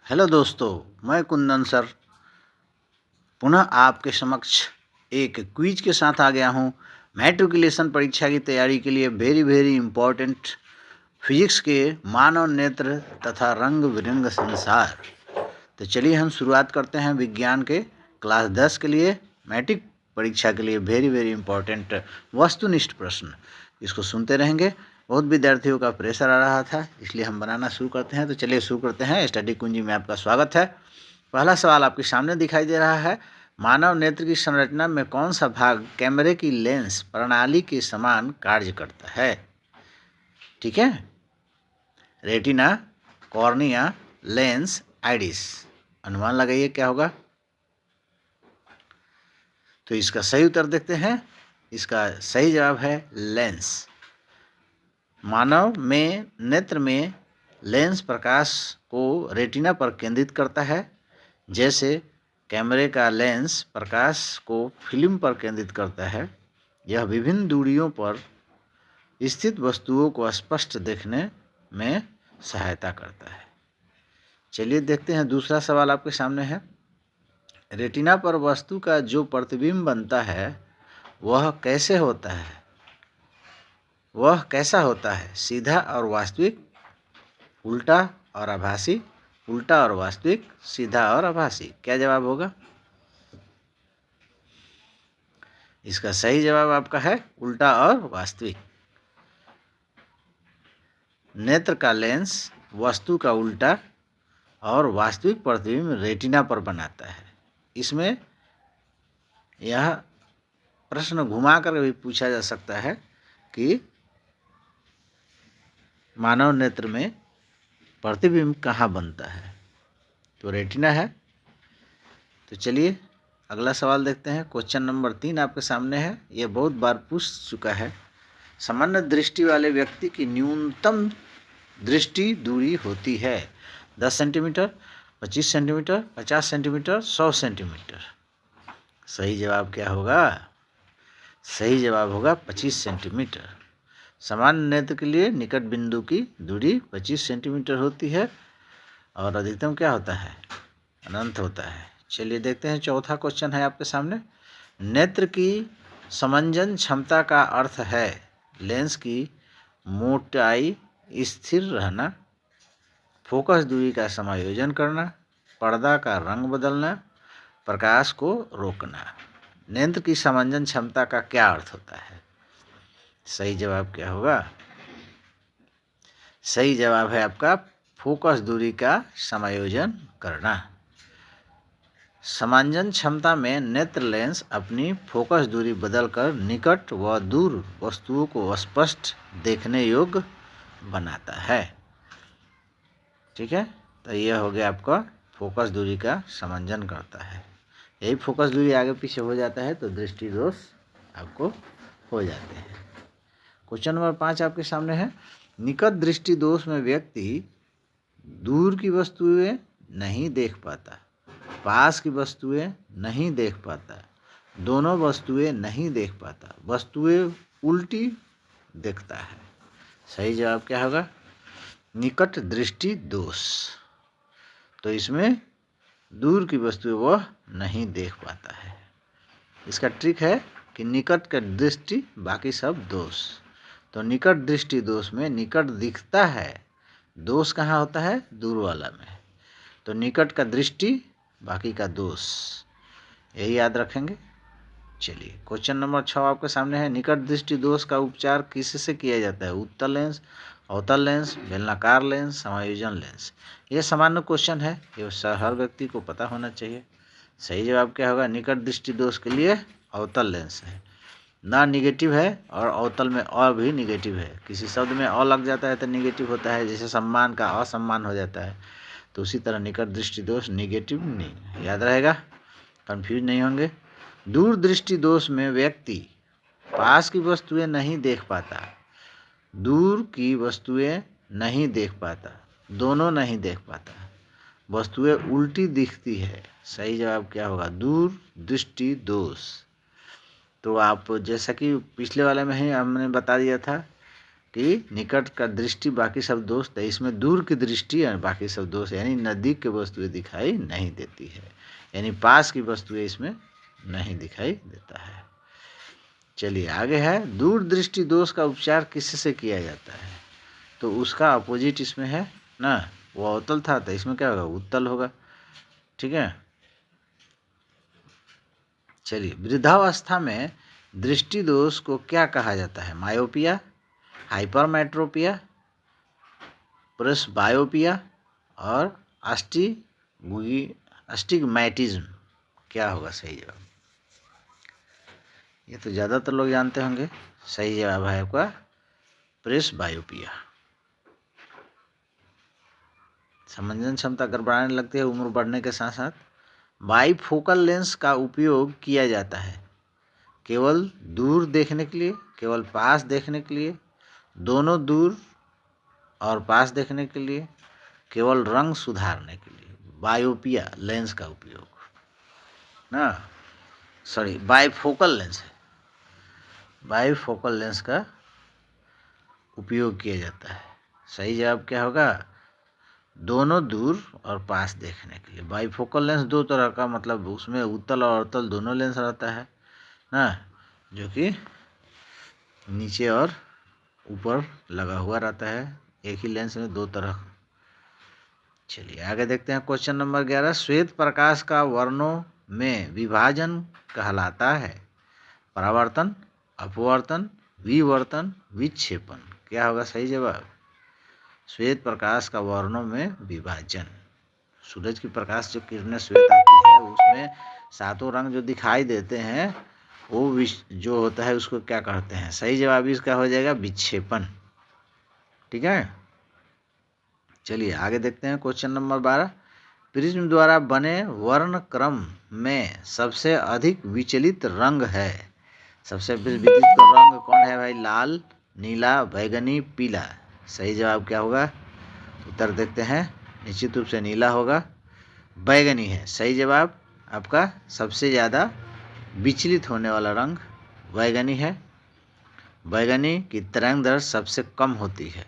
Hello दोस्तों, मैं Kundan sir पुनः आपके समक्ष एक क्विज के साथ आ गया हूँ। मैट्रिकुलेशन परीक्षा की तैयारी के लिए वेरी इम्पोर्टेंट फिजिक्स के मानव नेत्र तथा रंग बिरंग संसार। तो चलिए हम शुरुआत करते हैं विज्ञान के क्लास 10 के लिए मैट्रिक परीक्षा के लिए वेरी इम्पोर्टेंट वस्तुनिष्ठ प्रश्न। इसको सुनते रहेंगे। बहुत विद्यार्थियों का प्रेशर आ रहा था, इसलिए हम बनाना शुरू करते हैं। तो चलिए शुरू करते हैं। स्टडी कुंजी में आपका स्वागत है। पहला सवाल आपके सामने दिखाई दे रहा है। मानव नेत्र की संरचना में कौन सा भाग कैमरे की लेंस प्रणाली के समान कार्य करता है? ठीक है, रेटिना, कॉर्निया, लेंस, आइरिस। अनुमान लगाइए क्या होगा। तो इसका सही उत्तर देखते हैं। इसका सही जवाब है लेंस। मानव में नेत्र में लेंस प्रकाश को रेटिना पर केंद्रित करता है, जैसे कैमरे का लेंस प्रकाश को फिल्म पर केंद्रित करता है। यह विभिन्न दूरियों पर स्थित वस्तुओं को स्पष्ट देखने में सहायता करता है। चलिए देखते हैं दूसरा सवाल आपके सामने है। रेटिना पर वस्तु का जो प्रतिबिंब बनता है वह कैसा होता है? सीधा और वास्तविक, उल्टा और आभासी, उल्टा और वास्तविक, सीधा और आभासी। क्या जवाब होगा? इसका सही जवाब आपका है उल्टा और वास्तविक। नेत्र का लेंस वस्तु का उल्टा और वास्तविक प्रतिबिंब रेटिना पर बनाता है। इसमें यह प्रश्न घुमा कर भी पूछा जा सकता है कि मानव नेत्र में प्रतिबिंब कहाँ बनता है? तो रेटिना है। तो चलिए अगला सवाल देखते हैं। क्वेश्चन नंबर 3 आपके सामने है। यह बहुत बार पूछ चुका है। सामान्य दृष्टि वाले व्यक्ति की न्यूनतम दृष्टि दूरी होती है 10 सेंटीमीटर, 25 सेंटीमीटर, 50 सेंटीमीटर, 100 सेंटीमीटर। सही जवाब क्या होगा? सही जवाब होगा 25 सेंटीमीटर। सामान्य नेत्र के लिए निकट बिंदु की दूरी 25 सेंटीमीटर होती है और अधिकतम क्या होता है? अनंत होता है। चलिए देखते हैं चौथा क्वेश्चन है आपके सामने। नेत्र की समंजन क्षमता का अर्थ है लेंस की मोटाई स्थिर रहना, फोकस दूरी का समायोजन करना, पर्दा का रंग बदलना, प्रकाश को रोकना। नेत्र की समंजन क्षमता का क्या अर्थ होता है? सही जवाब क्या होगा? सही जवाब है आपका फोकस दूरी का समायोजन करना। समांजन क्षमता में नेत्र लेंस अपनी फोकस दूरी बदलकर निकट व दूर वस्तुओं को स्पष्ट देखने योग्य बनाता है। ठीक है, तो यह हो गया आपका फोकस दूरी का समांजन करता है। यही फोकस दूरी आगे पीछे हो जाता है तो दृष्टि दोष आपको हो जाते हैं। क्वेश्चन नंबर 5 आपके सामने है। निकट दृष्टि दोष में व्यक्ति दूर की वस्तुएं नहीं देख पाता, पास की वस्तुएं नहीं देख पाता, दोनों वस्तुएं नहीं देख पाता, वस्तुएं उल्टी देखता है। सही जवाब क्या होगा? निकट दृष्टि दोष। तो इसमें दूर की वस्तुएं वह नहीं देख पाता है। इसका ट्रिक है कि निकट का दृष्टि बाकी सब दोष। तो निकट दृष्टि दोष में निकट दिखता है, दोष कहाँ होता है? दूर वाला में। तो निकट का दृष्टि बाकी का दोष, यही याद रखेंगे। चलिए क्वेश्चन नंबर 6 आपके सामने है। निकट दृष्टि दोष का उपचार किससे किया जाता है? उत्तल लेंस, अवतल लेंस, बेलनाकार लेंस, समायोजन लेंस। यह सामान्य क्वेश्चन है, ये हर व्यक्ति को पता होना चाहिए। सही जवाब क्या होगा? निकट दृष्टि दोष के लिए अवतल लेंस है। ना निगेटिव है और अवतल में अ भी निगेटिव है। किसी शब्द में अ लग जाता है तो निगेटिव होता है, जैसे सम्मान का असम्मान हो जाता है। तो उसी तरह निकट दृष्टि दोष निगेटिव नहीं, याद रहेगा, कंफ्यूज नहीं होंगे। दूर दृष्टि दोष में व्यक्ति पास की वस्तुएं नहीं देख पाता, दूर की वस्तुएं नहीं देख पाता, दोनों नहीं देख पाता, वस्तुएं उल्टी दिखती है। सही जवाब क्या होगा? दूर दृष्टि दोष। तो आप जैसा कि पिछले वाले में ही हमने बता दिया था कि निकट का दृष्टि बाकी सब दोस्त है, इसमें दूर की दृष्टि और बाकी सब दोस्त, यानी नज़दीक की वस्तुएं दिखाई नहीं देती है, यानी पास की वस्तुएं इसमें नहीं दिखाई देता है। चलिए आगे है, दूर दृष्टि दोष का उपचार किससे किया जाता है? तो उसका अपोजिट इसमें है ना, वो अवतल था तो इसमें क्या होगा, उत्तल होगा। ठीक है, चलिए वृद्धावस्था में दृष्टि दोष को क्या कहा जाता है? मायोपिया, हाइपरमेट्रोपिया, प्रेसबायोपिया और अस्टिग्मैटिज्म। क्या होगा सही जवाब? ये तो ज़्यादातर लोग जानते होंगे। सही जवाब है आपका प्रेसबायोपिया। समंजन क्षमता गड़बड़ाने लगती है उम्र बढ़ने के साथ साथ। बाइफोकल लेंस का उपयोग किया जाता है केवल दूर देखने के लिए, केवल पास देखने के लिए, दोनों दूर और पास देखने के लिए, केवल रंग सुधारने के लिए। बायोपिया लेंस का उपयोग ना, सॉरी बाइफोकल लेंस है, बाइफोकल लेंस का उपयोग किया जाता है। सही जवाब क्या होगा? दोनों दूर और पास देखने के लिए। बाइफोकल लेंस दो तरह का, मतलब उसमें उत्तल और अवतल दोनों लेंस रहता है ना, जो कि नीचे और ऊपर लगा हुआ रहता है। एक ही लेंस में दो तरह। चलिए आगे देखते हैं क्वेश्चन नंबर 11। श्वेत प्रकाश का वर्णों में विभाजन कहलाता है परावर्तन, अपवर्तन, विवर्तन, विक्षेपण। क्या होगा सही जवाब? श्वेत प्रकाश का वर्णों में विभाजन। सूरज की प्रकाश जो किरणें श्वेत आती है उसमें सातों रंग जो दिखाई देते हैं वो जो होता है उसको क्या कहते हैं? सही जवाब इसका हो जाएगा विक्षेपण। ठीक है, चलिए आगे देखते हैं क्वेश्चन नंबर 12। प्रिज्म द्वारा बने वर्ण क्रम में सबसे अधिक विचलित रंग है। सबसे विचलित रंग कौन है भाई? लाल, नीला, बैगनी, पीला। सही जवाब क्या होगा? उत्तर देखते हैं। निश्चित रूप से नीला होगा। बैगनी है सही जवाब आपका। सबसे ज़्यादा विचलित होने वाला रंग बैगनी है। बैगनी की तरंग दर सबसे कम होती है,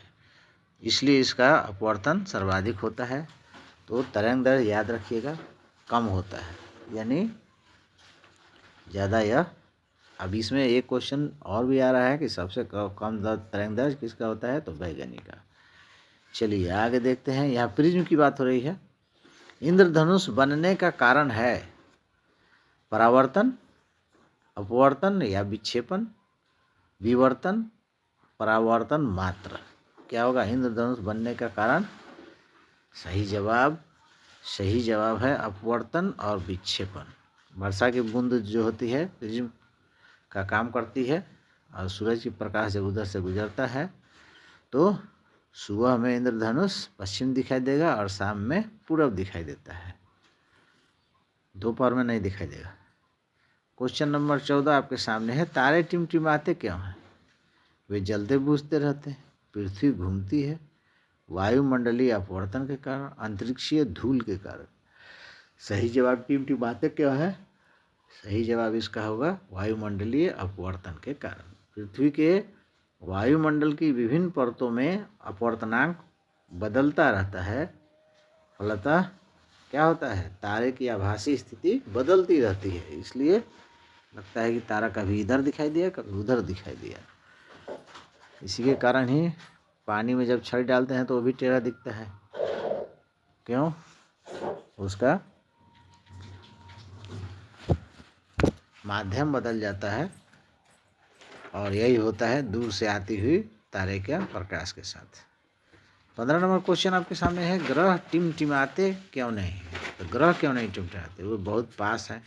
इसलिए इसका अपवर्तन सर्वाधिक होता है। तो तरंग दर याद रखिएगा कम होता है, यानी ज़्यादा यह। अब इसमें एक क्वेश्चन और भी आ रहा है कि सबसे कम तरंग दर किसका होता है? तो बैगनी का। चलिए आगे देखते हैं। यहाँ प्रिज्म की बात हो रही है। इंद्रधनुष बनने का कारण है परावर्तन, अपवर्तन या विक्षेपण, विवर्तन, परावर्तन मात्र। क्या होगा इंद्रधनुष बनने का कारण? सही जवाब है अपवर्तन और विक्षेपण। वर्षा की बूंद जो होती है प्रिज्म का काम करती है, और सूरज की प्रकाश जब उधर से गुजरता है तो सुबह में इंद्रधनुष पश्चिम दिखाई देगा और शाम में पूरब दिखाई देता है, दोपहर में नहीं दिखाई देगा। क्वेश्चन नंबर 14 आपके सामने है। तारे टिमटिमाते क्यों हैं? वे जलते बुझते रहते हैं, पृथ्वी घूमती है, वायुमंडलीय अपवर्तन के कारण, अंतरिक्षीय धूल के कारण। सही जवाब टिमटिमाते क्यों है? सही जवाब इसका होगा वायुमंडलीय अपवर्तन के कारण। पृथ्वी के वायुमंडल की विभिन्न परतों में अपवर्तनांक बदलता रहता है, फलतः क्या होता है? तारे की आभासी स्थिति बदलती रहती है, इसलिए लगता है कि तारा कभी इधर दिखाई दिया कभी उधर दिखाई दिया। इसी के कारण ही पानी में जब छड़ी डालते हैं तो वो भी टेढ़ा दिखता है। क्यों? उसका माध्यम बदल जाता है, और यही होता है दूर से आती हुई तारे के प्रकाश के साथ। 15 नंबर क्वेश्चन आपके सामने है। ग्रह टिमटिमाते क्यों नहीं? तो ग्रह क्यों नहीं टिमटिमाते? वो बहुत पास है,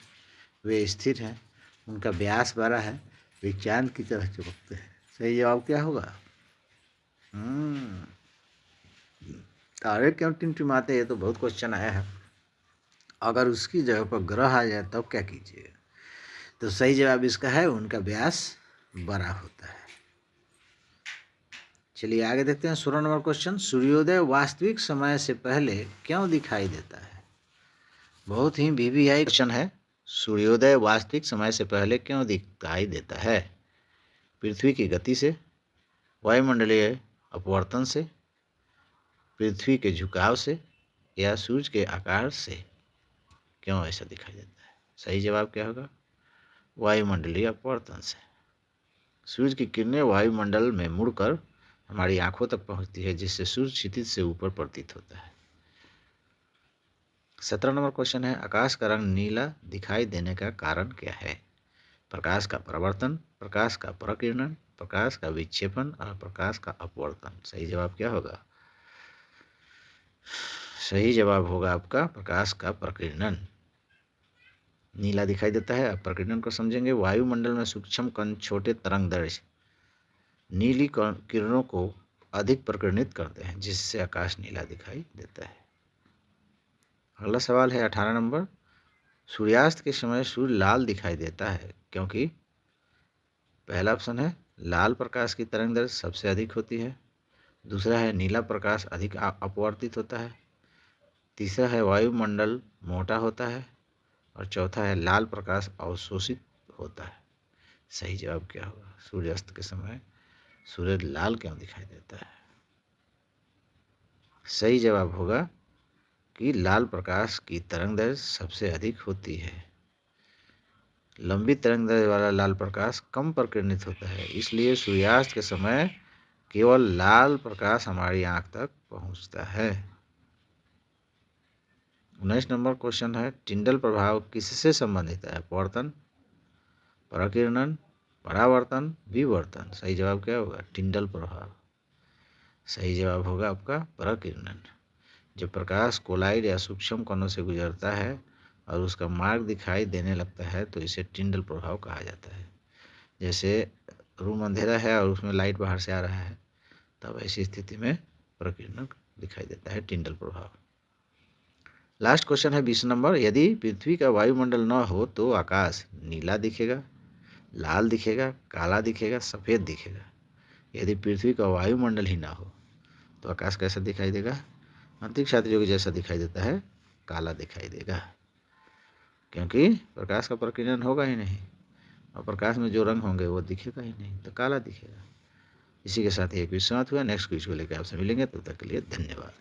वे स्थिर हैं, उनका व्यास बड़ा है, वे चांद की तरह चमकते हैं। सही जवाब क्या होगा? तारे क्यों टिमटिमाते? ये तो बहुत क्वेश्चन आया है। अगर उसकी जगह पर ग्रह आ जाए तब क्या कीजिएगा? तो सही जवाब इसका है उनका व्यास बड़ा होता है। चलिए आगे देखते हैं 16 नंबर क्वेश्चन। सूर्योदय वास्तविक समय से पहले क्यों दिखाई देता है? बहुत ही वीवीआई क्वेश्चन है। सूर्योदय वास्तविक समय से पहले क्यों दिखाई देता है? पृथ्वी की गति से, वायुमंडलीय अपवर्तन से, पृथ्वी के झुकाव से या सूरज के आकार से क्यों ऐसा दिखाई देता है? सही जवाब क्या होगा? वायुमंडलीय अपवर्तन से। सूरज की किरणें वायुमंडल में मुड़कर हमारी आंखों तक पहुंचती है, जिससे सूरज क्षितिज से ऊपर प्रतीत होता है। 17 नंबर क्वेश्चन है, आकाश का रंग नीला दिखाई देने का कारण क्या है? प्रकाश का परावर्तन, प्रकाश का प्रकीर्णन, प्रकाश का विक्षेपण और प्रकाश का अपवर्तन। सही जवाब क्या होगा? सही जवाब होगा आपका प्रकाश का प्रकीर्णन। नीला दिखाई देता है। अब प्रकीर्णन को समझेंगे। वायुमंडल में सूक्ष्म कण छोटे तरंगदैर्घ्य नीली किरणों को अधिक प्रकीर्णित करते हैं, जिससे आकाश नीला दिखाई देता है। अगला सवाल है 18 नंबर, सूर्यास्त के समय सूर्य लाल दिखाई देता है क्योंकि पहला ऑप्शन है लाल प्रकाश की तरंगदैर्घ्य सबसे अधिक होती है, दूसरा है नीला प्रकाश अधिक अपवर्तित होता है, तीसरा है वायुमंडल मोटा होता है और चौथा है लाल प्रकाश अवशोषित होता है। सही जवाब क्या होगा? सूर्यास्त के समय सूर्य लाल क्यों दिखाई देता है? सही जवाब होगा कि लाल प्रकाश की तरंगदैर्घ्य सबसे अधिक होती है। लंबी तरंगदैर्घ्य वाला लाल प्रकाश कम प्रकीर्णित होता है, इसलिए सूर्यास्त के समय केवल लाल प्रकाश हमारी आंख तक पहुंचता है। 19 नंबर क्वेश्चन है, टिंडल प्रभाव किससे संबंधित है? अपवर्तन, प्रकीर्णन, परावर्तन, विवर्तन। सही जवाब क्या होगा? टिंडल प्रभाव। सही जवाब होगा आपका प्रकीर्णन। जब प्रकाश कोलाइड या सूक्ष्म कणों से गुजरता है और उसका मार्ग दिखाई देने लगता है तो इसे टिंडल प्रभाव कहा जाता है। जैसे रूम अंधेरा है और उसमें लाइट बाहर से आ रहा है, तब ऐसी स्थिति में प्रकीर्णन दिखाई देता है, टिंडल प्रभाव। लास्ट क्वेश्चन है 20 नंबर, यदि पृथ्वी का वायुमंडल न हो तो आकाश नीला दिखेगा, लाल दिखेगा, काला दिखेगा, सफ़ेद दिखेगा। यदि पृथ्वी का वायुमंडल ही ना हो तो आकाश कैसा दिखाई देगा? अंतरिक्ष यात्रियों के जैसा दिखाई देता है, काला दिखाई देगा, क्योंकि प्रकाश का प्रकीर्णन होगा ही नहीं और प्रकाश में जो रंग होंगे वो दिखेगा ही नहीं, तो काला दिखेगा। इसी के साथ ये क्विज समाप्त हुआ। नेक्स्ट क्विज को लेकर आपसे मिलेंगे, तब तक के लिए धन्यवाद।